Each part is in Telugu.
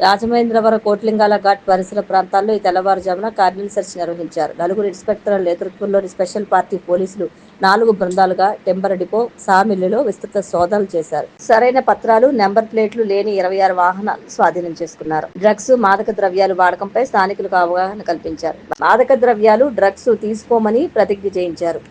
రాజమహేంద్రవరం కోట్లింగాల ఘాట్ పరిసర ప్రాంతాల్లో ఈ తెల్లవారుజామున కార్డినల్ సెర్చ్ నిర్వహించారు. 4 ఇన్స్పెక్టర్ల నేతృత్వంలోని స్పెషల్ పార్టీ పోలీసులు 4 బృందాలుగా టెంబర్ డిపో, సామిల్లులో విస్తృత సోదాలు చేశారు. సరైన పత్రాలు, నెంబర్ ప్లేట్లు లేని 26 వాహనాలు స్వాధీనం చేసుకున్నారు. డ్రగ్స్, మాదక ద్రవ్యాలు వాడకంపై స్థానికులకు అవగాహన కల్పించారు. మాదక ద్రవ్యాలు, డ్రగ్స్ తీసుకోమని ప్రతిజ్ఞ చేయించారు.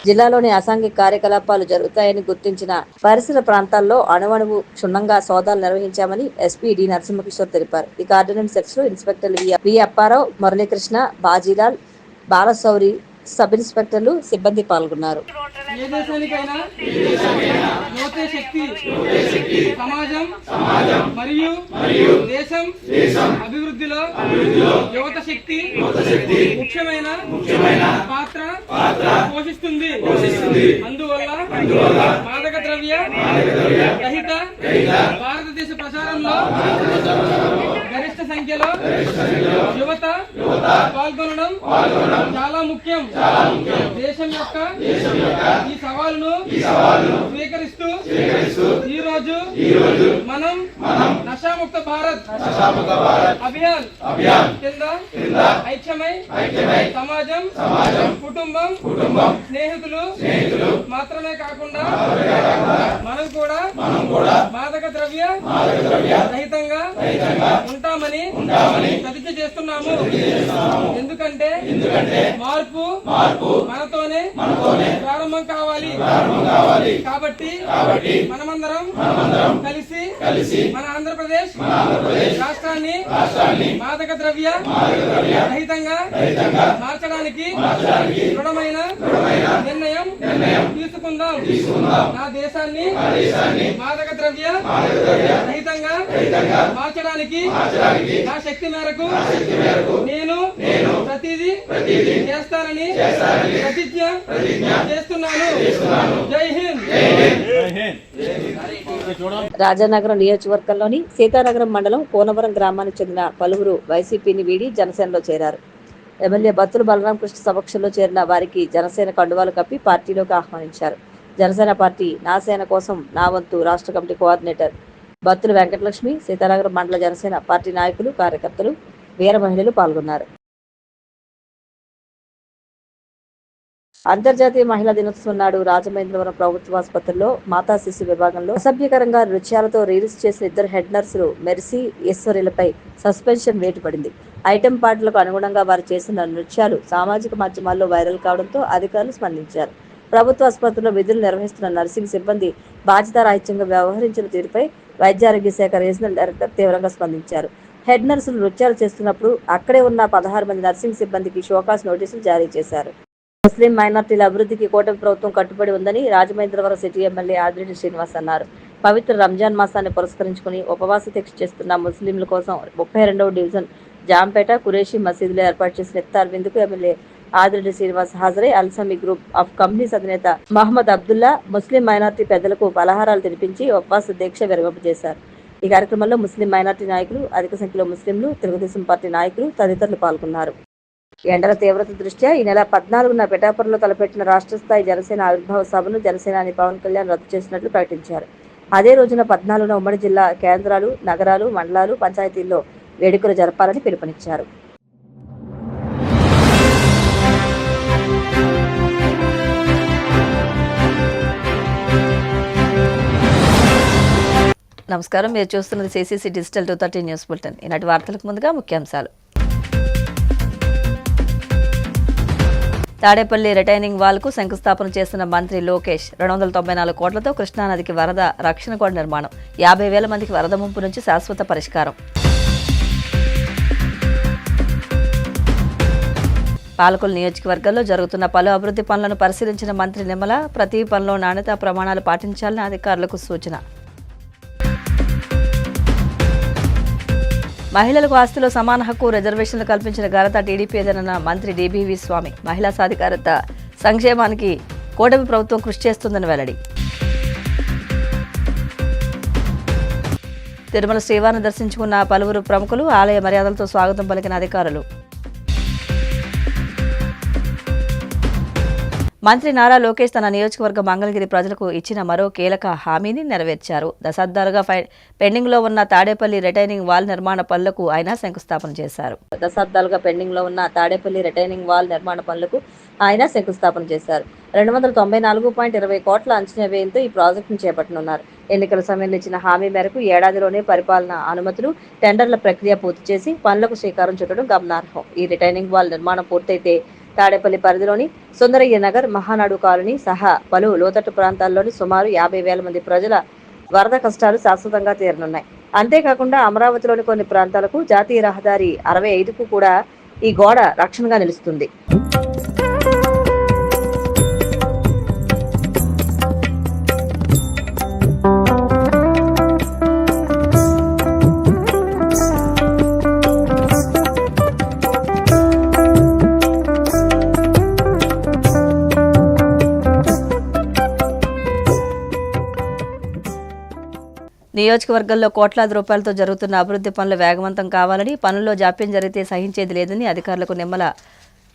జిల్లాలోని అసాంఘిక కార్యకలాపాలు జరుగుతాయని గుర్తించిన పరిసర ప్రాంతాల్లో అణువణువు క్షుణ్ణంగా సోదాలు నిర్వహించామని ఎస్పీ డి నరసింహకిషోర్ తెలిపారు. ఈ కార్డినెన్స్ సెర్చ్ లో ఇన్స్పెక్టర్లు వి అప్పారావు, మురళీకృష్ణ, బాజీలాల్, బాలశౌరి, సబ్ ఇన్స్పెక్టర్లు, సిబ్బంది పాల్గొన్నారు. ఏ దేశానికైనా యువతే శక్తి, సమాజం మరియు దేశం అభివృద్ధిలో యువత శక్తి ముఖ్యమైన పాత్ర పోషిస్తుంది. అందువల్ల మాదక ద్రవ్య రహిత భారతదేశ ప్రచారంలో గరిష్ట సంఖ్యలో యువత పాల్గొనడం చాలా ముఖ్యం. దేశం యొక్క ఈ సవాలును స్వీకరిస్తూ ఈ రోజు మనం నషాముక్త భారత్ అభియాన్ కింద ఐక్యమై సమాజం, కుటుంబం, స్నేహితులు మాత్రమే కాకుండా మనం కూడా మాదక ద్రవ్య రహితంగా ఉంటామని ప్రతిజ్ఞ చేస్తున్నాము. ఎందుకంటే మార్పు మనతోనే ప్రారంభం కావాలి. కాబట్టి మనమందరం కలిసి మన ఆంధ్రప్రదేశ్ రాష్ట్రాన్ని మాదక ద్రవ్య రహితంగా మార్చడానికి దృఢమైన నిర్ణయం తీసుకుందాం. నా దేశాన్ని మాదక ద్రవ్య రహితంగా మార్చడానికి నా శక్తి మేరకు నేను ప్రతిదీ చేస్తానని ప్రతిజ్ఞ చేస్తున్నాను. జై హింద్. రాజానగరం నియోజకవర్గంలోని సీతానగరం మండలం కోనవరం గ్రామానికి చెందిన పలువురు వైసీపీని వీడి జనసేనలో చేరారు. ఎమ్మెల్యే బత్తుల బలరామకృష్ణ సమక్షంలో చేరిన వారికి జనసేన కండువాలు కప్పి పార్టీలోకి ఆహ్వానించారు. జనసేన పార్టీ నా సేన కోసం నా వంతు రాష్ట్ర కమిటీ కోఆర్డినేటర్ బత్తుల వెంకటలక్ష్మి, సీతానగరం మండల జనసేన పార్టీ నాయకులు, కార్యకర్తలు, వీర మహిళలు పాల్గొన్నారు. అంతర్జాతీయ మహిళా దినోత్సవం నాడు రాజమహేంద్రవరం ప్రభుత్వ ఆసుపత్రిలో మాతా శిశు విభాగంలో అసభ్యకరంగా నృత్యాలతో రీల్స్ చేసిన 2 హెడ్ నర్సులు మెర్సీ, ఈశ్వరిలపై సస్పెన్షన్ వేటు పడింది. ఐటెం పాటలకు అనుగుణంగా వారు చేసిన నృత్యాలు సామాజిక మాధ్యమాల్లో వైరల్ కావడంతో అధికారులు స్పందించారు. ప్రభుత్వ ఆసుపత్రిలో విధులు నిర్వహిస్తున్న నర్సింగ్ సిబ్బంది బాధ్యతారాహిత్యంగా వ్యవహరించిన తీరుపై వైద్యారోగ్య శాఖ రీజనల్ డైరెక్టర్ తీవ్రంగా స్పందించారు. హెడ్ నర్సులు నృత్యాలు చేస్తున్నప్పుడు అక్కడే ఉన్న 16 మంది నర్సింగ్ సిబ్బందికి షోకాస్ నోటీసులు జారీ చేశారు. ముస్లిం మైనార్టీల అభివృద్ధికి కూటమి ప్రభుత్వం కట్టుబడి ఉందని రాజమహేంద్రవరం సిటీ ఎమ్మెల్యే ఆదిరెడ్డి శ్రీనివాస్ అన్నారు. పవిత్ర రంజాన్ మాసాన్ని పురస్కరించుకుని ఉపవాస దీక్ష చేస్తున్న ముస్లింల కోసం 32వ డివిజన్ జాంపేట కురేషి మసీదులో ఏర్పాటు చేసిన ఇఫ్తార్ విందుకు ఎమ్మెల్యే ఆదిరెడ్డి శ్రీనివాస్ హాజరై అల్సమి గ్రూప్ ఆఫ్ కంపెనీస్ అధినేత మహమ్మద్ అబ్దుల్లా ముస్లిం మైనార్టీ పెద్దలకు పలహారాలు తినిపించి ఉపవాస దీక్ష విరమింపజేశారు. ఈ కార్యక్రమంలో ముస్లిం మైనార్టీ నాయకులు, అధిక సంఖ్యలో ముస్లింలు, తెలుగుదేశం పార్టీ నాయకులు తదితరులు పాల్గొన్నారు. ఎండల తీవ్రత దృష్ట్యా ఈ నెల 14న పిఠాపురంలో తలపెట్టిన రాష్ట్ర స్థాయి జనసేన ఆవిర్భావ సభను జనసేనాని పవన్ కళ్యాణ్ రద్దు చేసినట్లు ప్రకటించారు. అదే రోజున 14న ఉమ్మడి జిల్లా కేంద్రాలు, నగరాలు, మండలాలు, పంచాయతీల్లో వేడుకలు జరపాలని పిలుపునిచ్చారు. నమస్కారం, మీరు చూస్తున్నది సిసిసి డిజిటల్ 230 న్యూస్ బులెటిన్. ఈనాటి వార్తలకు ముందుగా ముఖ్యాంశాలు. తాడేపల్లి రిటైనింగ్ వాల్కు శంకుస్థాపన చేసిన మంత్రి లోకేష్. 294 కోట్లతో కృష్ణానదికి వరద రక్షణ గోడ నిర్మాణం. 50,000 మందికి వరద ముంపు నుంచి శాశ్వత పరిష్కారం. పాలకొల్లు నియోజకవర్గంలో జరుగుతున్న పలు అభివృద్ధి పనులను పరిశీలించిన మంత్రి నిమ్మల. ప్రతి పనిలో నాణ్యతా ప్రమాణాలు పాటించాలని అధికారులకు సూచన. మహిళలకు ఆస్తిలో సమాన హక్కు, రిజర్వేషన్లు కల్పించిన ఘనత టీడీపీదన్న మంత్రి డిబివి స్వామి. మహిళా సాధికారత సంక్షేమానికి కూటమి ప్రభుత్వం కృషి చేస్తుందని వెల్లడి. తిరుమల శ్రీవారిని దర్శించుకున్న పలువురు ప్రముఖులు. ఆలయ మర్యాదలతో స్వాగతం పలికిన అధికారులు. మంత్రి నారా లోకేష్ తన నియోజకవర్గ మంగళగిరి ప్రజలకు ఇచ్చిన మరో కీలక హామీని నెరవేర్చారు. దశాబ్దాలుగా పెండింగ్లో ఉన్న తాడేపల్లి రిటైనింగ్ వాల్ నిర్మాణ పనులకు ఆయన శంకుస్థాపన చేశారు. 294.20 కోట్ల అంచనా వ్యయంతో ఈ ప్రాజెక్టును చేపట్టనున్నారు. ఎన్నికల సమయంలో ఇచ్చిన హామీ మేరకు ఏడాదిలోనే పరిపాలన అనుమతులు, టెండర్ల ప్రక్రియ పూర్తి చేసి పనులకు శ్రీకారం చుట్టడం గమనార్హం. ఈ రిటైనింగ్ వాల్ నిర్మాణం పూర్తయితే తాడేపల్లి పరిధిలోని సుందరయ్య నగర్, మహానాడు కాలనీ సహా పలు లోతట్టు ప్రాంతాల్లోని సుమారు 50,000 మంది ప్రజల వరద కష్టాలు శాశ్వతంగా తీరనున్నాయి. అంతేకాకుండా అమరావతిలోని కొన్ని ప్రాంతాలకు జాతీయ రహదారి 65కు కూడా ఈ గోడ రక్షణగా నిలుస్తుంది. నియోజకవర్గంలో కోట్లాది రూపాయలతో జరుగుతున్న అభివృద్ధి పనులు వేగవంతం కావాలని, పనుల్లో జాప్యం జరిగితే సహించేది లేదని అధికారులకు నిమ్మల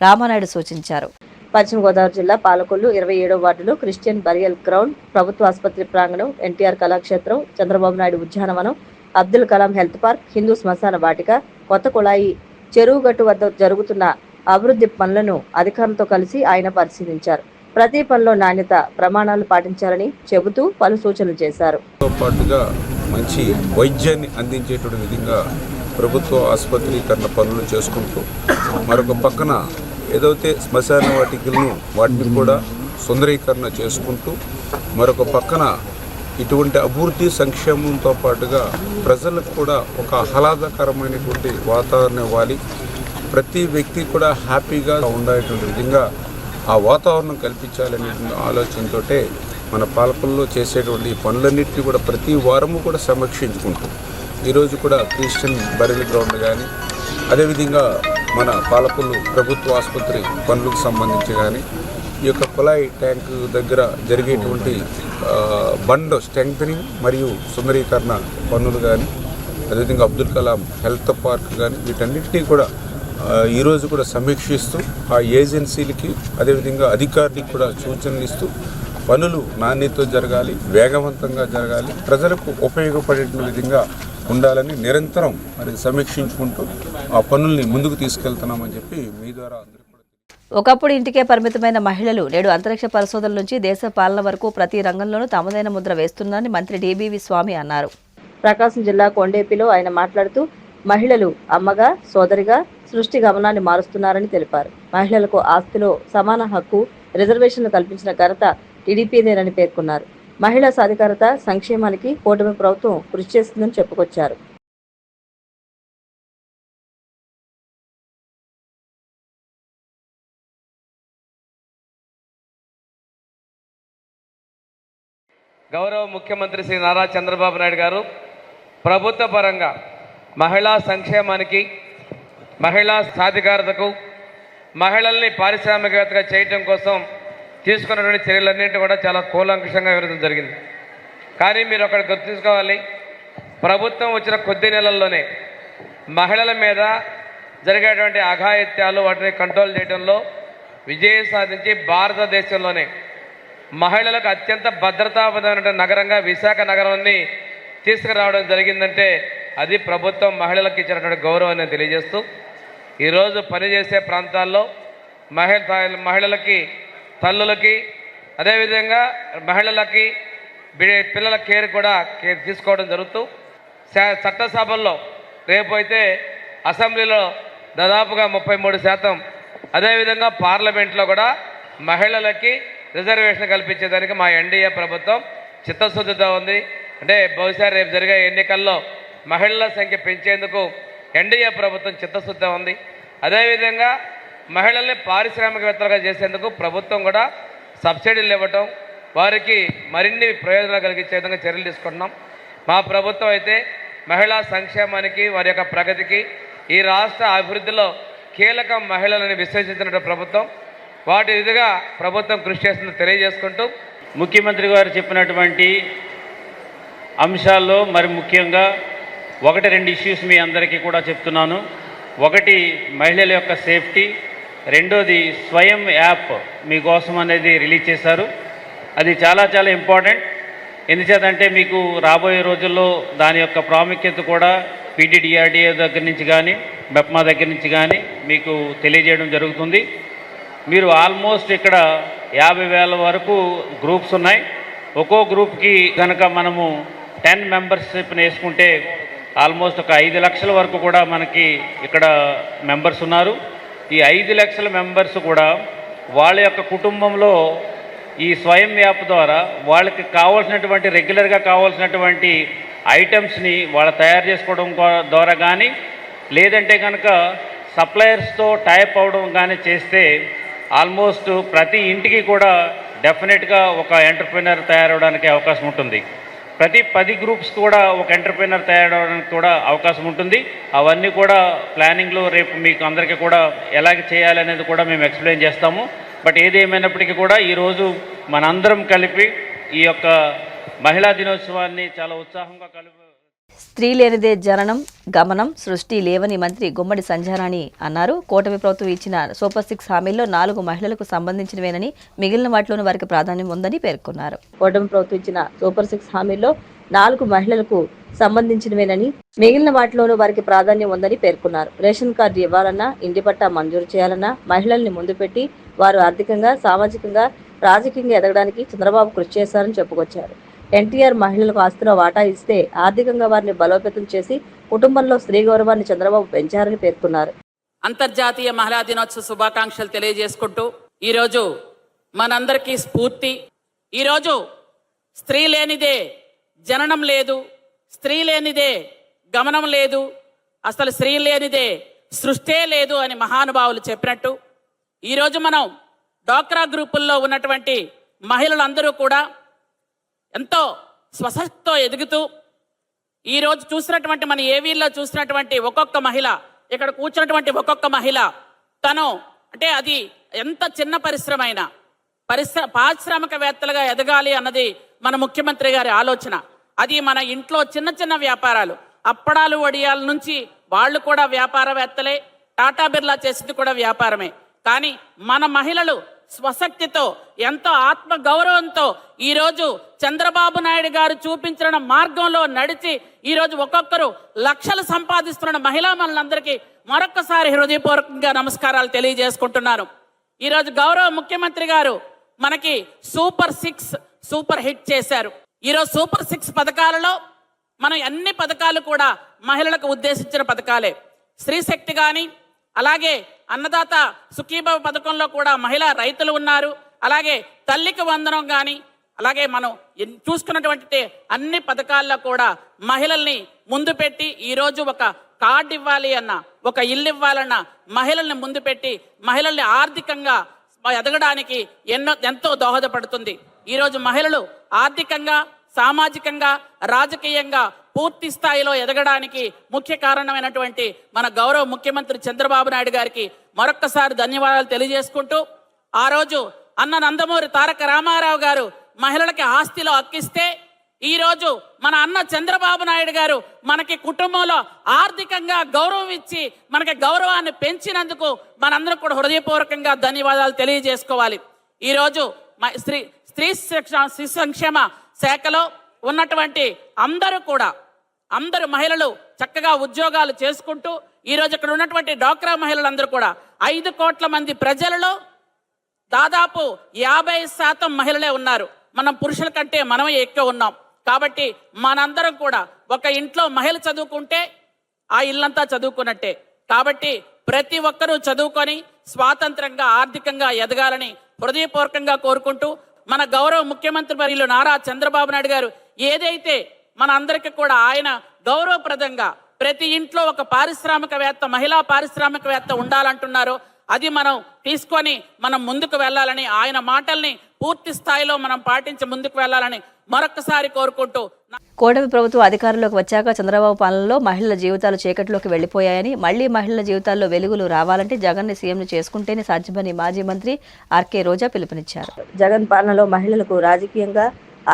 రామానాయుడు సూచించారు. పశ్చిమ గోదావరి జిల్లా పాలకొల్లు 27వ వార్డులో క్రిస్టియన్ బరియల్ గ్రౌండ్, ప్రభుత్వ ఆసుపత్రి ప్రాంగణం, ఎన్టీఆర్ కళాక్షేత్రం, చంద్రబాబు నాయుడు ఉద్యానవనం, అబ్దుల్ కలాం హెల్త్ పార్క్, హిందూ శ్మశాన వాటిక, కొత్త కుళాయి చెరువుగట్టు వద్ద జరుగుతున్న అభివృద్ధి పనులను అధికారులతో కలిసి ఆయన పరిశీలించారు. ప్రతి పనిలో నాణ్యత ప్రమాణాలు పాటించాలని చెబుతూ పలు సూచనలు చేశారు. మంచి వైద్యాన్ని అందించేటువంటి విధంగా ప్రభుత్వ ఆసుపత్రీకరణ పనులు చేసుకుంటూ మరొక పక్కన ఏదైతే శ్మశాన వాటిని కూడా సుందరీకరణ చేసుకుంటూ మరొక పక్కన ఇటువంటి అభివృద్ధి సంక్షేమంతో పాటుగా ప్రజలకు కూడా ఒక ఆహ్లాదకరమైనటువంటి వాతావరణం ఇవ్వాలి, ప్రతి వ్యక్తి కూడా హ్యాపీగా ఉండేటువంటి విధంగా ఆ వాతావరణం కల్పించాలనే ఆలోచనతో మన పాలకుల్లో చేసేటువంటి పనులన్నింటినీ కూడా ప్రతి వారము కూడా సమీక్షించుకుంటూ ఈరోజు కూడా క్రిస్టియన్ బరియల్ గ్రౌండ్ కానీ, అదేవిధంగా మన పాలకులు ప్రభుత్వ ఆసుపత్రి పనులకు సంబంధించి కానీ, ఈ యొక్క కుళాయి ట్యాంకు దగ్గర జరిగేటువంటి బండ్ స్ట్రెంగ్తనింగ్ మరియు సుందరీకరణ పనులు కానీ, అదేవిధంగా అబ్దుల్ కలాం హెల్త్ పార్క్ కానీ, వీటన్నిటినీ కూడా ఈరోజు కూడా సమీక్షిస్తూ ఆ ఏజెన్సీలకి అదేవిధంగా అధికారులకు కూడా సూచనలు ఇస్తూ పనులు నాణ్యతతో జరగాలి, వేగవంతంగా జరగాలి, ప్రజలకు ఉపయోగపడే విధంగా ఉండాలని నిరంతరం మరి సమీక్షించుకుంటూ ఆ పనుల్ని ముందుకు తీసుకెళ్తున్నామని చెప్పి మీ ద్వారా ఒకప్పుడు ఇంటికే పరిమితమైన మహిళలు నేడు అంతరిక్ష పరిశోధనల నుంచి దేశ పాలన వరకు ప్రతి రంగంలోనూ తమదైన ముద్ర వేస్తున్నారని మంత్రి డిబివి స్వామి అన్నారు. ప్రకాశం జిల్లా కొండేపిలో ఆయన మాట్లాడుతూ మహిళలు అమ్మగా, సోదరిగా సృష్టి గమనాన్ని మారుస్తున్నారని తెలిపారు. మహిళలకు ఆస్తిలో సమాన హక్కు, రిజర్వేషన్లు కల్పించిన ఘనత టీడీపీదేనని పేర్కొన్నారు. మహిళా సాధికారత, సంక్షేమానికి కూటమి ప్రభుత్వం కృషి చేస్తుందని చెప్పుకొచ్చారు. గౌరవ ముఖ్యమంత్రి శ్రీ నారా చంద్రబాబు నాయుడు గారు ప్రభుత్వ పరంగా మహిళా సంక్షేమానికి, మహిళా సాధికారతకు, మహిళల్ని పారిశ్రామికవేత్తగా చేయటం కోసం తీసుకున్నటువంటి చర్యలన్నింటినీ కూడా చాలా కూలంకషంగా వివరించడం జరిగింది. కానీ మీరు ఒకటి గుర్తుంచుకోవాలి, ప్రభుత్వం వచ్చిన కొద్ది నెలల్లోనే మహిళల మీద జరిగేటువంటి అఘాయిత్యాలు వాటిని కంట్రోల్ చేయడంలో విజయం సాధించి భారతదేశంలోనే మహిళలకు అత్యంత భద్రతాపరమైన నగరంగా విశాఖ నగరాన్ని తీసుకురావడం జరిగిందంటే అది ప్రభుత్వం మహిళలకు ఇచ్చినటువంటి గౌరవాన్ని తెలియజేస్తూ ఈరోజు పనిచేసే ప్రాంతాల్లో మహిళలకి, తల్లులకి, అదేవిధంగా మహిళలకి పిల్లల కేర్ కూడా తీసుకోవడం జరుగుతూ చట్టసభల్లో రేపు అయితే అసెంబ్లీలో దాదాపుగా 33%, అదేవిధంగా పార్లమెంట్లో కూడా మహిళలకి రిజర్వేషన్ కల్పించేదానికి మా ఎన్డీఏ ప్రభుత్వం చిత్తశుద్ధితో ఉంది. అంటే బహుశా రేపు జరిగే ఎన్నికల్లో మహిళల సంఖ్య పెంచేందుకు ఎన్డీఏ ప్రభుత్వం చిత్తశుద్ధి ఉంది. అదేవిధంగా మహిళల్ని పారిశ్రామికవేత్తలుగా చేసేందుకు ప్రభుత్వం కూడా సబ్సిడీలు ఇవ్వటం, వారికి మరిన్ని ప్రయోజనాలు కలిగించే విధంగా చర్యలు తీసుకుంటున్నాం. మా ప్రభుత్వం అయితే మహిళా సంక్షేమానికి, వారి యొక్క ప్రగతికి, ఈ రాష్ట్ర అభివృద్ధిలో కీలకం మహిళలని విశ్వసించిన ప్రభుత్వం, వాటి విధిగా ప్రభుత్వం కృషి చేస్తుందని తెలియజేసుకుంటూ ముఖ్యమంత్రి గారు చెప్పినటువంటి అంశాల్లో మరి ముఖ్యంగా 1-2 ఇష్యూస్ మీ అందరికీ కూడా చెప్తున్నాను. ఒకటి మహిళల యొక్క సేఫ్టీ, రెండోది స్వయం యాప్ మీకోసం అనేది రిలీజ్ చేశారు. అది చాలా చాలా ఇంపార్టెంట్. ఎందుచేతంటే మీకు రాబోయే రోజుల్లో దాని యొక్క ప్రాముఖ్యత కూడా PDDRDA దగ్గర నుంచి కానీ మెప్మా దగ్గర నుంచి కానీ మీకు తెలియజేయడం జరుగుతుంది. మీరు ఆల్మోస్ట్ ఇక్కడ 50,000 వరకు గ్రూప్స్ ఉన్నాయి. ఒక్కో గ్రూప్కి కనుక మనము 10 మెంబర్షిప్ని వేసుకుంటే ఆల్మోస్ట్ ఒక 5 లక్షల వరకు కూడా మనకి ఇక్కడ మెంబర్స్ ఉన్నారు. ఈ 5 లక్షల మెంబర్స్ కూడా వాళ్ళ యొక్క కుటుంబంలో ఈ స్వయం యాప్ ద్వారా వాళ్ళకి కావాల్సినటువంటి రెగ్యులర్గా కావాల్సినటువంటి ఐటమ్స్ని వాళ్ళు తయారు చేసుకోవడం ద్వారా కానీ లేదంటే కనుక సప్లయర్స్తో టైప్ అవడం కానీ చేస్తే ఆల్మోస్ట్ ప్రతి ఇంటికి కూడా డెఫినెట్గా ఒక ఎంటర్ప్రెన్యూర్ తయారవడానికి అవకాశం ఉంటుంది. ప్రతి 10 గ్రూప్స్ కూడా ఒక ఎంటర్ప్రెన్యూర్ తయారవడానికి కూడా అవకాశం ఉంటుంది. అవన్నీ కూడా ప్లానింగ్లో రేపు మీకు అందరికీ కూడా ఎలాగ చేయాలనేది కూడా మేము ఎక్స్ప్లెయిన్ చేస్తాము. బట్ ఏదేమైనప్పటికీ కూడా ఈరోజు మనందరం కలిపి ఈ యొక్క మహిళా దినోత్సవాన్ని చాలా ఉత్సాహంగా కలిపి స్త్రీ లేనిదే జననం గమనం సృష్టి లేవని మంత్రి గుమ్మడి సంధ్యారాణి అన్నారు. కూటమి ప్రభుత్వం ఇచ్చిన సూపర్ 6 హామీల్లో 4 మహిళలకు సంబంధించినవేనని మిగిలిన వాటిలోనూ వారికి ప్రాధాన్యం ఉందని పేర్కొన్నారు. కూటమి ప్రభుత్వం ఇచ్చిన సూపర్ 6 హామీల్లో 4 మహిళలకు సంబంధించినవేనని మిగిలిన వాటిలోనూ వారికి ప్రాధాన్యం ఉందని పేర్కొన్నారు. రేషన్ కార్డు ఇవ్వాలన్నా ఇంటి పట్టా మంజూరు చేయాలన్నా మహిళల్ని ముందు పెట్టి వారు ఆర్థికంగా సామాజికంగా రాజకీయంగా ఎదగడానికి చంద్రబాబు కృషి చేశారని చెప్పుకొచ్చారు. ఎన్టీఆర్ మహిళలకు ఆస్తిలో వాటా ఇస్తే ఆర్థికంగా వారిని బలోపేతం చేసి కుటుంబంలో స్త్రీ గౌరవాన్ని చంద్రబాబు పెంచారని పేర్కొన్నారు. అంతర్జాతీయ మహిళా దినోత్సవ శుభాకాంక్షలు తెలియజేసుకుంటూ ఈరోజు మనందరికీ స్ఫూర్తి. ఈరోజు స్త్రీ లేనిదే జననం లేదు, స్త్రీ లేనిదే గమనం లేదు, అసలు స్త్రీ లేనిదే సృష్టే లేదు అని మహానుభావులు చెప్పినట్టు ఈరోజు మనం డ్వాక్రా గ్రూపుల్లో ఉన్నటువంటి మహిళలందరూ కూడా ఎంతో స్వశక్తితో ఎదుగుతూ ఈరోజు చూసినటువంటి మన ఏవీల్లో చూసినటువంటి ఒక్కొక్క మహిళ, ఇక్కడ కూర్చున్నటువంటి ఒక్కొక్క మహిళ తను అంటే అది ఎంత చిన్న పరిశ్రమ అయినా పారిశ్రామికవేత్తలుగా ఎదగాలి అన్నది మన ముఖ్యమంత్రి గారి ఆలోచన. అది మన ఇంట్లో చిన్న చిన్న వ్యాపారాలు, అప్పడాలు వడియాల నుంచి వాళ్ళు కూడా వ్యాపారవేత్తలే. టాటా బిర్లా చేసింది కూడా వ్యాపారమే. కానీ మన మహిళలు స్వశక్తితో ఎంతో ఆత్మ గౌరవంతో ఈరోజు చంద్రబాబు నాయుడు గారు చూపించిన మార్గంలో నడిచి ఈరోజు ఒక్కొక్కరు లక్షలు సంపాదిస్తున్న మహిళా మనందరికీ మరొక్కసారి హృదయపూర్వకంగా నమస్కారాలు తెలియజేసుకుంటున్నాను. ఈరోజు గౌరవ ముఖ్యమంత్రి గారు మనకి సూపర్ హిట్ చేశారు. ఈరోజు సూపర్ 6 పథకాలలో మనం అన్ని పథకాలు కూడా మహిళలకు ఉద్దేశించిన పథకాలే. స్త్రీ శక్తి కానీ, అలాగే అన్నదాత సుఖీభవ పథకంలో కూడా మహిళా రైతులు ఉన్నారు. అలాగే తల్లికి వందనం కానీ, అలాగే మనం చూసుకున్నటువంటి అన్ని పథకాల్లో కూడా మహిళల్ని ముందు పెట్టి ఈరోజు ఒక కార్డు ఇవ్వాలి అన్నా, ఒక ఇల్లు ఇవ్వాలన్నా మహిళల్ని ముందు పెట్టి మహిళల్ని ఆర్థికంగా ఎదగడానికి ఎంతో దోహదపడుతుంది. ఈరోజు మహిళలు ఆర్థికంగా, సామాజికంగా, రాజకీయంగా పూర్తి స్థాయిలో ఎదగడానికి ముఖ్య కారణమైనటువంటి మన గౌరవ ముఖ్యమంత్రి చంద్రబాబు నాయుడు గారికి మరొక్కసారి ధన్యవాదాలు తెలియజేసుకుంటూ, ఆ రోజు అన్న నందమూరి తారక రామారావు గారు మహిళలకి ఆస్తిలో హక్కిస్తే ఈరోజు మన అన్న చంద్రబాబు నాయుడు గారు మనకి కుటుంబంలో ఆర్థికంగా గౌరవం ఇచ్చి మనకి గౌరవాన్ని పెంచినందుకు మనందరం కూడా హృదయపూర్వకంగా ధన్యవాదాలు తెలియజేసుకోవాలి. ఈరోజు స్త్రీ సంక్షేమ శాఖలో ఉన్నటువంటి అందరూ మహిళలు చక్కగా ఉద్యోగాలు చేసుకుంటూ ఈరోజు ఇక్కడ ఉన్నటువంటి డ్వాక్రా మహిళలందరూ కూడా 5 కోట్ల మంది ప్రజలలో దాదాపు 50% మహిళలే ఉన్నారు. మనం పురుషుల కంటే మనమే ఎక్కువ ఉన్నాం. కాబట్టి మనందరం కూడా ఒక ఇంట్లో మహిళ చదువుకుంటే ఆ ఇల్లంతా చదువుకున్నట్టే. కాబట్టి ప్రతి ఒక్కరూ చదువుకొని స్వాతంత్రంగా ఆర్థికంగా ఎదగాలని హృదయపూర్వకంగా కోరుకుంటూ, మన గౌరవ ముఖ్యమంత్రి వర్యులు నారా చంద్రబాబు నాయుడు గారు ఏదైతే మన అందరికీ కూడా ఆయన గౌరవప్రదంగా ప్రతి ఇంట్లో ఒక పారిశ్రామికవేత్త, మహిళా పారిశ్రామికవేత్త ఉండాలంటున్నారో అది మనం తీసుకొని మనం ముందుకు వెళ్ళాలని, ఆయన మాటల్ని పూర్తి స్థాయిలో మనం పాటించి ముందుకు వెళ్ళాలని మరొకసారి కోరుకుంటూ, కూటమి ప్రభుత్వం అధికారంలోకి వచ్చాక చంద్రబాబు పాలనలో మహిళల జీవితాలు చీకటిలోకి వెళ్లిపోయాయని, మళ్లీ మహిళల జీవితాల్లో వెలుగులు రావాలంటే జగన్ని సీఎంని చేసుకుంటేనే సాధ్యమని మాజీ మంత్రి ఆర్కే రోజా పిలుపునిచ్చారు. జగన్ పాలనలో మహిళలకు రాజకీయంగా,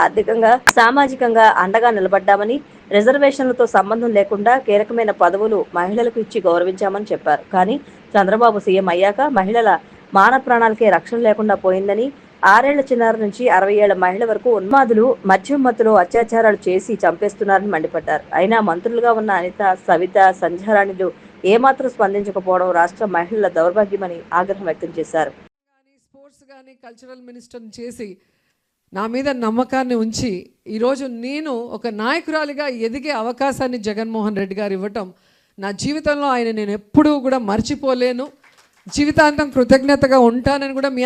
ఆర్థికంగా, సామాజికంగా అండగా నిలబడ్డామని, రిజర్వేషన్లతో సంబంధం లేకుండా కీలకమైన పదవులు మహిళలకు ఇచ్చి గౌరవించామని చెప్పారు. కానీ చంద్రబాబు సీఎం అయ్యాక మహిళల మాన ప్రాణాలకే రక్షణ లేకుండా పోయిందని, 6 ఏళ్ల చిన్నారి నుంచి 60 ఏళ్ల మహిళ వరకు ఉన్మాదులు మద్యం మత్తులో అత్యాచారాలు చేసి చంపేస్తున్నారని మండిపడ్డారు. అయినా మంత్రులుగా ఉన్న అనిత, సవిత, సంధ్యారాణిలు ఏమాత్రం స్పందించకపోవడం రాష్ట్ర మహిళల దౌర్భాగ్యమని ఆగ్రహం వ్యక్తం చేశారు. స్పోర్ట్స్ కానీ కల్చరల్ మినిస్టర్ చేసి నా మీద నమ్మకాన్ని ఉంచి ఈరోజు నేను ఒక నాయకురాలిగా ఎదిగే అవకాశాన్ని జగన్మోహన్ రెడ్డి గారు ఇవ్వటం నా జీవితంలో ఆయన నేను ఎప్పుడూ కూడా మర్చిపోలేను. జీవితాంతం కృతజ్ఞతగా ఉంటానని కూడా మీ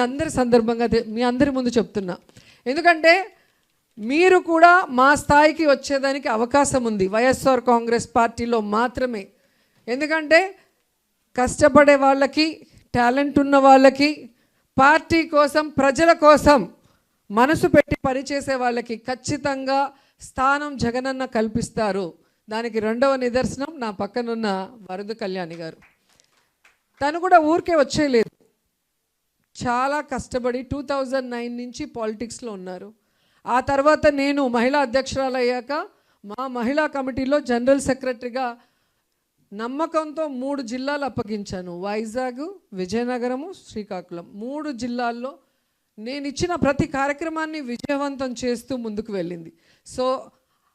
అందరి ముందు చెప్తున్నా. ఎందుకంటే మీరు కూడా మా స్థాయికి వచ్చేదానికి అవకాశం ఉంది వైఎస్ఆర్ కాంగ్రెస్ పార్టీలో మాత్రమే. ఎందుకంటే కష్టపడే వాళ్ళకి, టాలెంట్ ఉన్న వాళ్ళకి, పార్టీ కోసం, ప్రజల కోసం మనసు పెట్టి పనిచేసే వాళ్ళకి ఖచ్చితంగా స్థానం జగనన్న కల్పిస్తారు. దానికి రెండవ నిదర్శనం నా పక్కనున్న వరద కళ్యాణి గారు. తను కూడా ఊరికే వచ్చేయలేదు, చాలా కష్టపడి 2009 నుంచి పాలిటిక్స్లో ఉన్నారు. ఆ తర్వాత నేను మహిళా అధ్యక్షురాలు అయ్యాక మా మహిళా కమిటీలో జనరల్ సెక్రటరీగా నమ్మకంతో 3 జిల్లాలు అప్పగించాను. వైజాగ్, విజయనగరము, శ్రీకాకుళం 3 జిల్లాల్లో నేను ఇచ్చిన ప్రతి కార్యక్రమాన్ని విజయవంతం చేస్తూ ముందుకు వెళ్ళింది. సో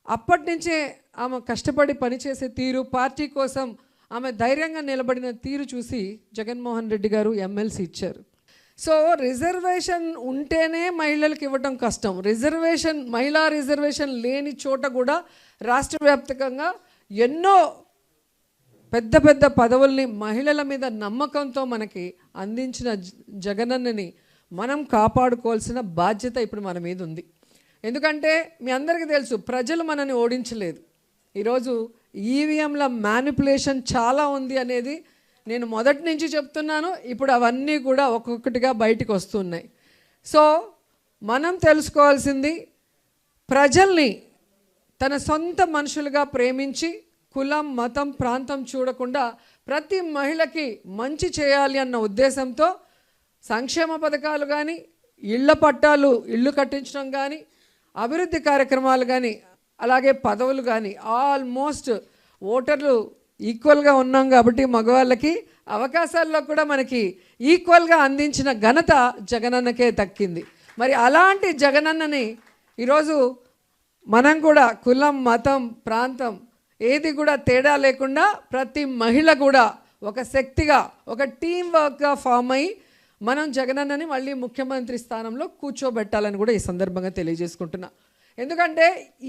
అప్పటి నుంచే ఆమె కష్టపడి పనిచేసే తీరు, పార్టీ కోసం ఆమె ధైర్యంగా నిలబడిన తీరు చూసి జగన్మోహన్ రెడ్డి గారు ఎమ్మెల్సీ ఇచ్చారు. సో రిజర్వేషన్ ఉంటేనే మహిళలకు ఇవ్వటం కష్టం. మహిళా రిజర్వేషన్ లేని చోట కూడా రాష్ట్ర వ్యాప్తంగా ఎన్నో పెద్ద పెద్ద పదవుల్ని మహిళల మీద నమ్మకంతో మనకి అందించిన జగనన్నని మనం కాపాడుకోవాల్సిన బాధ్యత ఇప్పుడు మన మీద ఉంది. ఎందుకంటే మీ అందరికీ తెలుసు, ప్రజలు మనని ఓడించలేదు. ఈరోజు ఈవీఎంల మ్యానిపులేషన్ చాలా ఉంది అనేది నేను మొదటి నుంచి చెప్తున్నాను. ఇప్పుడు అవన్నీ కూడా ఒక్కొక్కటిగా బయటికి వస్తున్నాయి. సో మనం తెలుసుకోవాల్సింది, ప్రజల్ని తన సొంత మనుషులుగా ప్రేమించి కులం, మతం, ప్రాంతం చూడకుండా ప్రతి మహిళకి మంచి చేయాలి అన్న ఉద్దేశంతో సంక్షేమ పథకాలు కానీ, ఇళ్ల పట్టాలు, ఇళ్ళు కట్టించడం కానీ, అభివృద్ధి కార్యక్రమాలు కానీ, అలాగే పదవులు కానీ ఆల్మోస్ట్ ఓటర్లు ఈక్వల్గా ఉన్నాం కాబట్టి మగవాళ్ళకి అవకాశాల్లో కూడా మనకి ఈక్వల్గా అందించిన ఘనత జగనన్నకే దక్కింది. మరి అలాంటి జగనన్నని ఈరోజు మనం కూడా కులం, మతం, ప్రాంతం ఏది కూడా తేడా లేకుండా ప్రతి మహిళ కూడా ఒక శక్తిగా, ఒక టీం వర్క్గా ఫామ్ అయ్యి మనం జగనన్నని మళ్ళీ ముఖ్యమంత్రి స్థానంలో కూర్చోబెట్టాలని కూడా ఈ సందర్భంగా తెలియజేసుకుంటున్నా. ఎందుకంటే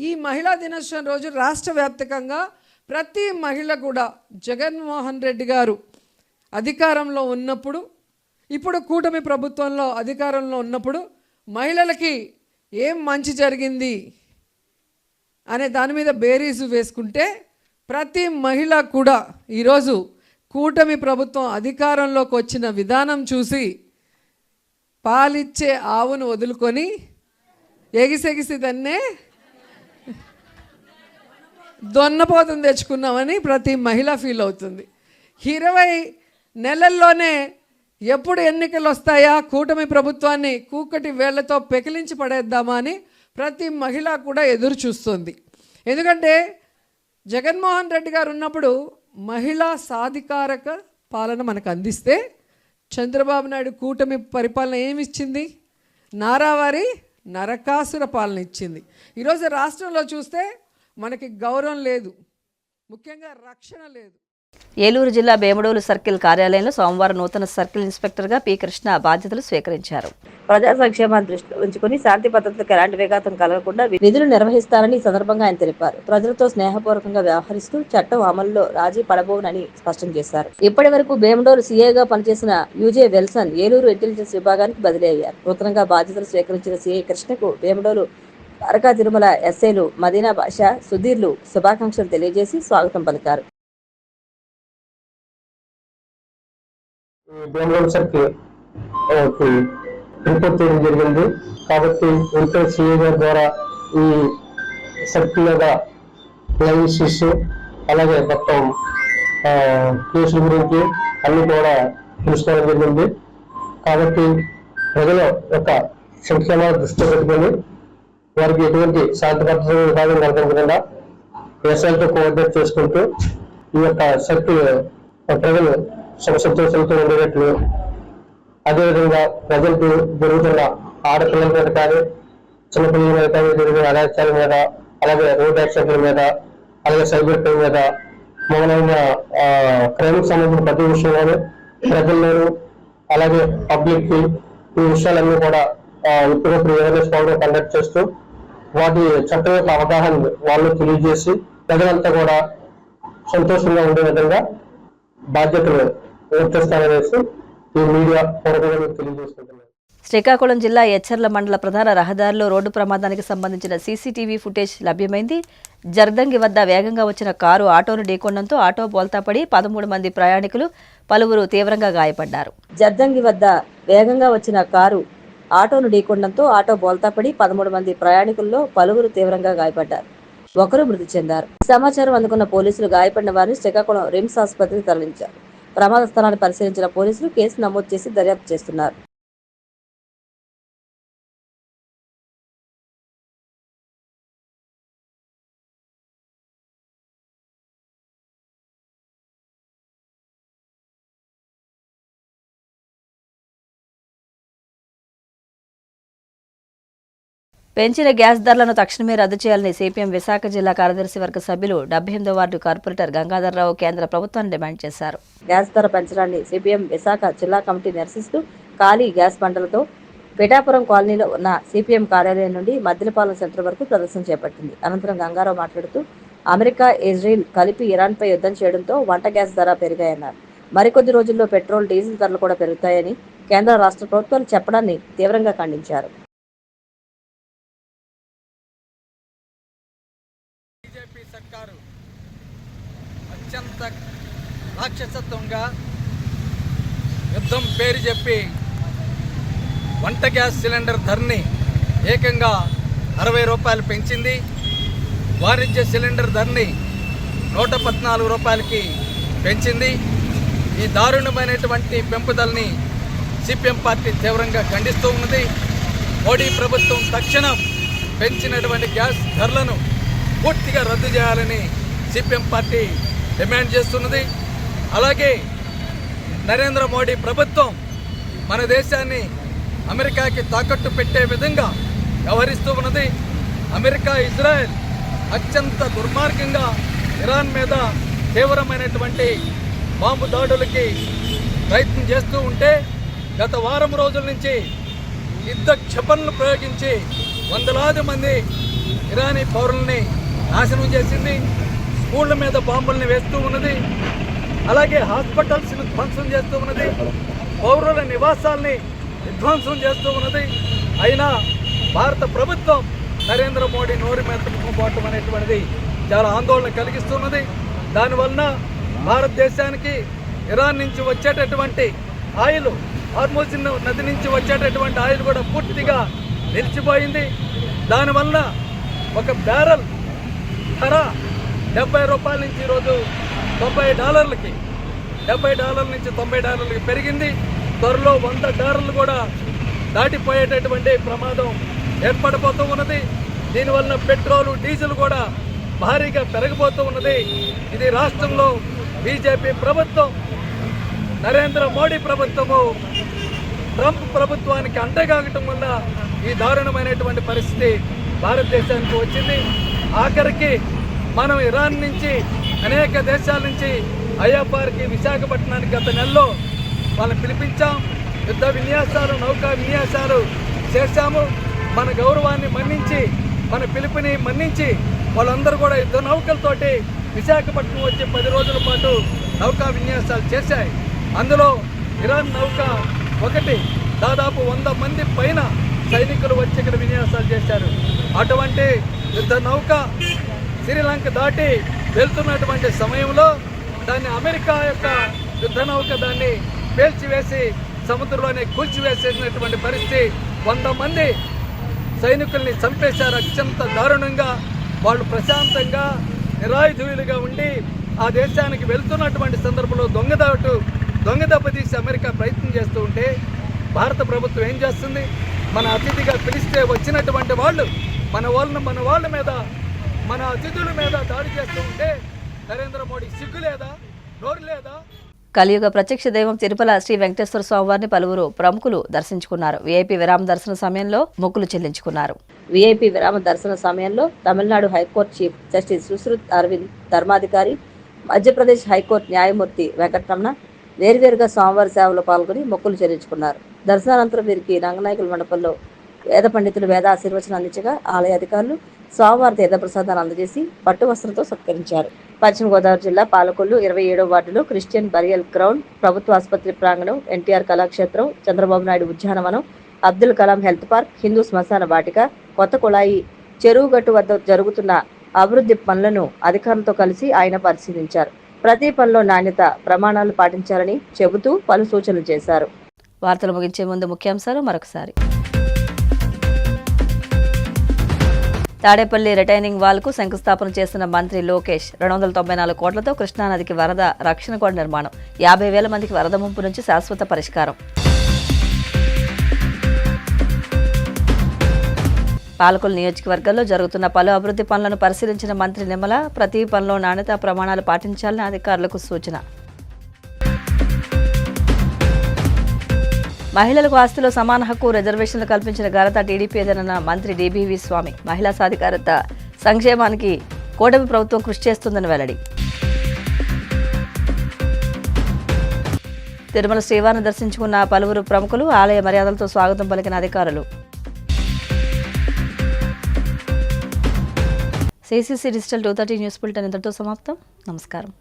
ఈ మహిళా దినోత్సవం రోజు రాష్ట్ర వ్యాప్తంగా ప్రతి మహిళ కూడా జగన్మోహన్ రెడ్డి గారు అధికారంలో ఉన్నప్పుడు, ఇప్పుడు కూటమి ప్రభుత్వంలో అధికారంలో ఉన్నప్పుడు మహిళలకి ఏం మంచి జరిగింది అనే దాని మీద బేరీజు వేసుకుంటే ప్రతి మహిళ కూడా ఈరోజు కూటమి ప్రభుత్వం అధికారంలోకి వచ్చిన విధానం చూసి పాలిచ్చే ఆవును వదులుకొని ఎగిసెగిసి దాన్నే దొన్నపోతుని తెచ్చుకున్నామని ప్రతి మహిళ ఫీల్ అవుతుంది. 20 నెలల్లోనే ఎప్పుడు ఎన్నికలు వస్తాయా, కూటమి ప్రభుత్వాన్ని కూకటి వేళ్లతో పెకిలించి పడేద్దామా అని ప్రతి మహిళ కూడా ఎదురు చూస్తుంది. ఎందుకంటే జగన్మోహన్ రెడ్డి గారు ఉన్నప్పుడు మహిళా సాధికారక పాలన మనకు అందిస్తే, చంద్రబాబు నాయుడు కూటమి పరిపాలన ఏమి ఇచ్చింది? నారావారి నరకాసుర పాలన ఇచ్చింది. ఈరోజు రాష్ట్రంలో చూస్తే మనకి గౌరవం లేదు, ముఖ్యంగా రక్షణ లేదు. ఏలూరు జిల్లా బేమడోలు సర్కిల్ కార్యాలయంలో సోమవారం నూతన సర్కిల్ ఇన్స్పెక్టర్గా పి కృష్ణ బాధ్యతలు స్వీకరించారు. ప్రజా సంక్షేమాన్ని దృష్టిలో ఉంచుకుని శాంతి భద్రతలకు ఎలాంటి విఘాతం కలగకుండా విధులు నిర్వహిస్తారని ఈ సందర్భంగా ఆయన తెలిపారు. ప్రజలతో స్నేహపూర్వకంగా వ్యవహరిస్తూ చట్టం అమలులో రాజీ పడబోనని స్పష్టం చేశారు. ఇప్పటి వరకు బేమడోలు సీఐగా పనిచేసిన యూజే వెల్సన్ ఏలూరు ఇంటెలిజెన్స్ విభాగానికి బదిలీ అయ్యారు. నూతనంగా బాధ్యతలు స్వీకరించిన సీఐ కృష్ణకు బేమడోలు అరకా తిరుమల ఎస్ఐలు మదీనా బాషా, సుధీర్లు శుభాకాంక్షలు తెలియజేసి స్వాగతం పలికారు. బేమడోలు సర్కిల్ రిపోర్ట్ చేయడం జరిగింది. కాబట్టి ఎంతో సీఏ గారి ద్వారా ఈ సర్కిల్ మీద లైవ్ ఇష్యూస్, అలాగే మొత్తం కేసుల గురించి అన్ని కూడా తెలుసుకోవడం జరిగింది. కాబట్టి ప్రజల యొక్క సంక్షేమ దృష్టిలో పెట్టుకొని వారికి ఎటువంటి శాంతి భద్రత విభాగం కల్పించకుండా వ్యవసాయాలతో కోఆర్డినేట్ చేసుకుంటూ ఈ యొక్క సర్కిల్ ప్రజలు సుఖ సంతోషాలతో ఉండేటట్లు, అదేవిధంగా ప్రజలకు జరుగుతున్న ఆడపిల్లల మీద కానీ చిన్నపిల్లల మీద కానీ జరిగిన అరాచకాల మీద, అలాగే రోడ్ యాక్సిడెంట్ల మీద, అలాగే సైబర్ క్రైమ్ మీద మొదలైన క్రైమ్కి సంబంధించిన ప్రతి విషయంలోనూ ప్రజల్లోనూ అలాగే పబ్లిక్ కి ఈ విషయాలన్నీ కూడా ఎప్పటికప్పుడు అవేర్నెస్ ప్రోగ్రామ్ కండక్ట్ చేస్తూ వాటి చట్టం యొక్క అవగాహన వాళ్ళు తెలియజేసి ప్రజలంతా కూడా సంతోషంగా ఉండే విధంగా బాధ్యతలు నిర్వర్తిస్తారనేసి ఈ మీడియా పూర్వకంగా తెలియజేసుకుంటున్నారు. శ్రీకాకుళం జిల్లా ఎచ్చర్ల మండల ప్రధాన రహదారిలో రోడ్డు ప్రమాదానికి సంబంధించిన సీసీటీవీ ఫుటేజ్ లభ్యమైంది. జర్దంగి వద్ద వేగంగా వచ్చిన కారు ఆటోను ఢీకొనడంతో ఆటో బోల్తాపడి 13 మంది ప్రయాణికులు, పలువురు తీవ్రంగా గాయపడ్డారు. జర్దంగి వద్ద వేగంగా వచ్చిన కారు ఆటోను ఢీకొనడంతో ఆటో బోల్తాపడి 13 మంది ప్రయాణికుల్లో పలువురు తీవ్రంగా గాయపడ్డారు. ఒకరు మృతి చెందారు. సమాచారం అందుకున్న పోలీసులు గాయపడిన వారిని శ్రీకాకుళం రిమ్స్ ఆసుపత్రికి తరలించారు. ప్రమాద స్థలాన్ని పరిశీలించిన పోలీసులు కేసు నమోదు చేసి దర్యాప్తు చేస్తున్నారు. పెంచిన గ్యాస్ ధరలను తక్షణమే రద్దు చేయాలని సిపిఎం విశాఖ జిల్లా కార్యదర్శి వర్గ సభ్యులు 78వ వార్డు కార్పొరేటర్ గంగాధర్రావు కేంద్ర ప్రభుత్వాన్ని డిమాండ్ చేశారు. గ్యాస్ ధర పెంచడాన్ని సిపిఎం విశాఖ జిల్లా కమిటీ నిరసిస్తూ ఖాళీ గ్యాస్ బండలతో పిఠాపురం కాలనీలో ఉన్న సిపిఎం కార్యాలయం నుండి మద్దిలపాలెం సెంటర్ వరకు ప్రదర్శన చేపట్టింది. అనంతరం గంగారావు మాట్లాడుతూ అమెరికా, ఇజ్రాయిల్ కలిపి ఇరాన్పై యుద్ధం చేయడంతో వంట గ్యాస్ ధర పెరిగాయన్నారు. మరికొద్ది రోజుల్లో పెట్రోల్, డీజిల్ ధరలు కూడా పెరుగుతాయని కేంద్ర రాష్ట్ర ప్రభుత్వాలు చెప్పడాన్ని తీవ్రంగా ఖండించారు. బీజేపీ సర్కారు అత్యంత రాక్షసత్వంగా యుద్ధం పేరు చెప్పి వంట గ్యాస్ సిలిండర్ ధరని ఏకంగా 60 రూపాయలు పెంచింది. వాణిజ్య సిలిండర్ ధరని 114 రూపాయలకి పెంచింది. ఈ దారుణమైనటువంటి పెంపుదలని సిపిఎం పార్టీ తీవ్రంగా ఖండిస్తూ ఉన్నది. మోడీ ప్రభుత్వం తక్షణం పెంచినటువంటి గ్యాస్ ధరలను పూర్తిగా రద్దు చేయాలని సిపిఎం పార్టీ డిమాండ్ చేస్తున్నది. అలాగే నరేంద్ర మోడీ ప్రభుత్వం మన దేశాన్ని అమెరికాకి తాకట్టు పెట్టే విధంగా వ్యవహరిస్తూ ఉన్నది. అమెరికా, ఇజ్రాయెల్ అత్యంత దుర్మార్గంగా ఇరాన్ మీద తీవ్రమైనటువంటి బాంబు దాడులకి ప్రయత్నం చేస్తూ ఉంటే గత వారం రోజుల నుంచి యుద్ధ క్షిపణులు ప్రయోగించి వందలాది మంది ఇరానీ పౌరుల్ని నాశనం చేసింది. స్కూళ్ళ మీద బాంబుల్ని వేస్తూ ఉన్నది. అలాగే హాస్పిటల్స్ని ధ్వంసం చేస్తూ ఉన్నది. పౌరుల నివాసాల్ని విధ్వంసం చేస్తూ ఉన్నది. అయినా భారత ప్రభుత్వం నరేంద్ర మోడీ నోరు మెత్తకపోవటం అనేటువంటిది చాలా ఆందోళన కలిగిస్తున్నది. దానివలన భారతదేశానికి ఇరాన్ నుంచి వచ్చేటటువంటి ఆయిల్, హార్మోజ్ నది నుంచి వచ్చేటటువంటి ఆయిల్ కూడా పూర్తిగా నిలిచిపోయింది. దానివలన ఒక బ్యారెల్ ధర 70 రూపాయల నుంచి ఈరోజు $90, $70 నుంచి $90 పెరిగింది. త్వరలో $100 కూడా దాటిపోయేటటువంటి ప్రమాదం ఏర్పడిపోతూ ఉన్నది. దీనివలన పెట్రోలు, డీజిల్ కూడా భారీగా పెరిగిపోతూ ఉన్నది. ఇది రాష్ట్రంలో బీజేపీ ప్రభుత్వం, నరేంద్ర మోడీ ప్రభుత్వము ట్రంప్ ప్రభుత్వానికి అండగాగటం వల్ల ఈ దారుణమైనటువంటి పరిస్థితి భారతదేశానికి వచ్చింది. ఆఖరికి మనం ఇరాన్ నుంచి, అనేక దేశాల నుంచి ఐఎఫ్ఆర్కి విశాఖపట్నానికి గత నెలలో వాళ్ళని పిలిపించాం. యుద్ధ విన్యాసాలు, నౌకా విన్యాసాలు చేశాము. మన గౌరవాన్ని మన్నించి, మన పిలుపుని మన్నించి వాళ్ళందరూ కూడా యుద్ధ నౌకలతోటి విశాఖపట్నం వచ్చి 10 రోజుల పాటు నౌకా విన్యాసాలు చేశాయి. అందులో ఇరాన్ నౌక ఒకటి దాదాపు 100 మంది పైన సైనికులు వచ్చి ఇక్కడ విన్యాసాలు చేశారు. అటువంటి యుద్ధ నౌక శ్రీలంక దాటి వెళ్తున్నటువంటి సమయంలో దాన్ని అమెరికా యొక్క యుద్ధ నౌక దాన్ని పేల్చివేసి సముద్రంలోనే కూల్చివేసేసినటువంటి పరిస్థితి. 100 మంది సైనికుల్ని చంపేశారు అత్యంత దారుణంగా. వాళ్ళు ప్రశాంతంగా నిరాయుధులుగా ఉండి ఆ దేశానికి వెళ్తున్నటువంటి సందర్భంలో దొంగ దెబ్బతీసి అమెరికా ప్రయత్నం చేస్తూ ఉంటే భారత ప్రభుత్వం ఏం చేస్తుంది? మన అతిథిగా పిలిస్తే వచ్చినటువంటి వాళ్ళు మన వాళ్ళ మీద మన అతిథుల మీద దాడి చేస్తూ ఉంటే నరేంద్ర మోడీ సిగ్గు లేదా, నోరు లేదా? కలియుగ ప్రత్యక్ష దైవం తిరుపల శ్రీ వెంకటేశ్వర స్వామివారిని పలువురు ప్రముఖులు దర్శించుకున్నారు. వీఐపీ విరామ దర్శన సమయంలో మొక్కులు చెల్లించుకున్నారు. వీఐపీ విరామ దర్శన సమయంలో Tamil Nadu high court chief justice Sushrut Arvind, Dharmadhikari Madhya Pradesh high court న్యాయమూర్తి వెంకటరమణ వేర్వేరుగా స్వామివారి సేవలో పాల్గొని మొక్కులు చెల్లించుకున్నారు. దర్శనానంతరం వీరికి రంగనాయకుల మండపంలో వేద పండితులు వేద ఆశీర్వచనం అందించగా ఆలయ అధికారులు స్వామివారి తీర్థప్రసాదాన్ని అందజేసి పట్టు వస్త్రంతో సత్కరించారు. పశ్చిమ గోదావరి జిల్లా పాలకొల్లు 27వ వార్డులో క్రిస్టియన్ బరియల్ గ్రౌండ్, ప్రభుత్వ ఆసుపత్రి ప్రాంగణం, ఎన్టీఆర్ కళాక్షేత్రం, చంద్రబాబు నాయుడు ఉద్యానవనం, అబ్దుల్ కలాం హెల్త్ పార్క్, హిందూ శ్మశాన వాటిక, కొత్త కుళాయి చెరువుగట్టు వద్ద జరుగుతున్న అభివృద్ధి పనులను అధికారులతో కలిసి ఆయన పరిశీలించారు. ప్రతి పనిలో నాణ్యత ప్రమాణాలు పాటించాలని చెబుతూ పలు సూచనలు చేశారు. వార్తలు ముగించే ముందు ముఖ్యాంశాలు మరొకసారి. తాడేపల్లి రిటైనింగ్ వాల్ కు శంకుస్థాపన చేసిన మంత్రి లోకేష్ 294 కోట్లతో కృష్ణానదికి వరద రక్షణ గోడ నిర్మాణం, 50,000 మందికి వరద ముంపు నుంచి శాశ్వత పరిష్కారం. పాలకొల్లు నియోజకవర్గంలో జరుగుతున్న పలు అభివృద్ధి పనులను పరిశీలించిన మంత్రి నిమ్మల ప్రతి పనిలో నాణ్యతా ప్రమాణాలు పాటించాలని అధికారులకు సూచన. మహిళలకు ఆస్తిలో సమాన హక్కు, రిజర్వేషన్లు కల్పించిన ఘనత టీడీపీదేనన్న మంత్రి డీబీవీ స్వామి. మహిళా సాధికారత సంక్షేమానికి కూటమి ప్రభుత్వం కృషి చేస్తుందని వెల్లడి. తిరుమల శ్రీవారిని దర్శించుకున్న పలువురు ప్రముఖులు, ఆలయ మర్యాదలతో స్వాగతం పలికిన అధికారులు. CCC డిజిటల్ 230 న్యూస్ బులెటిన్ ఇంతటితో సమాప్తం. నమస్కారం.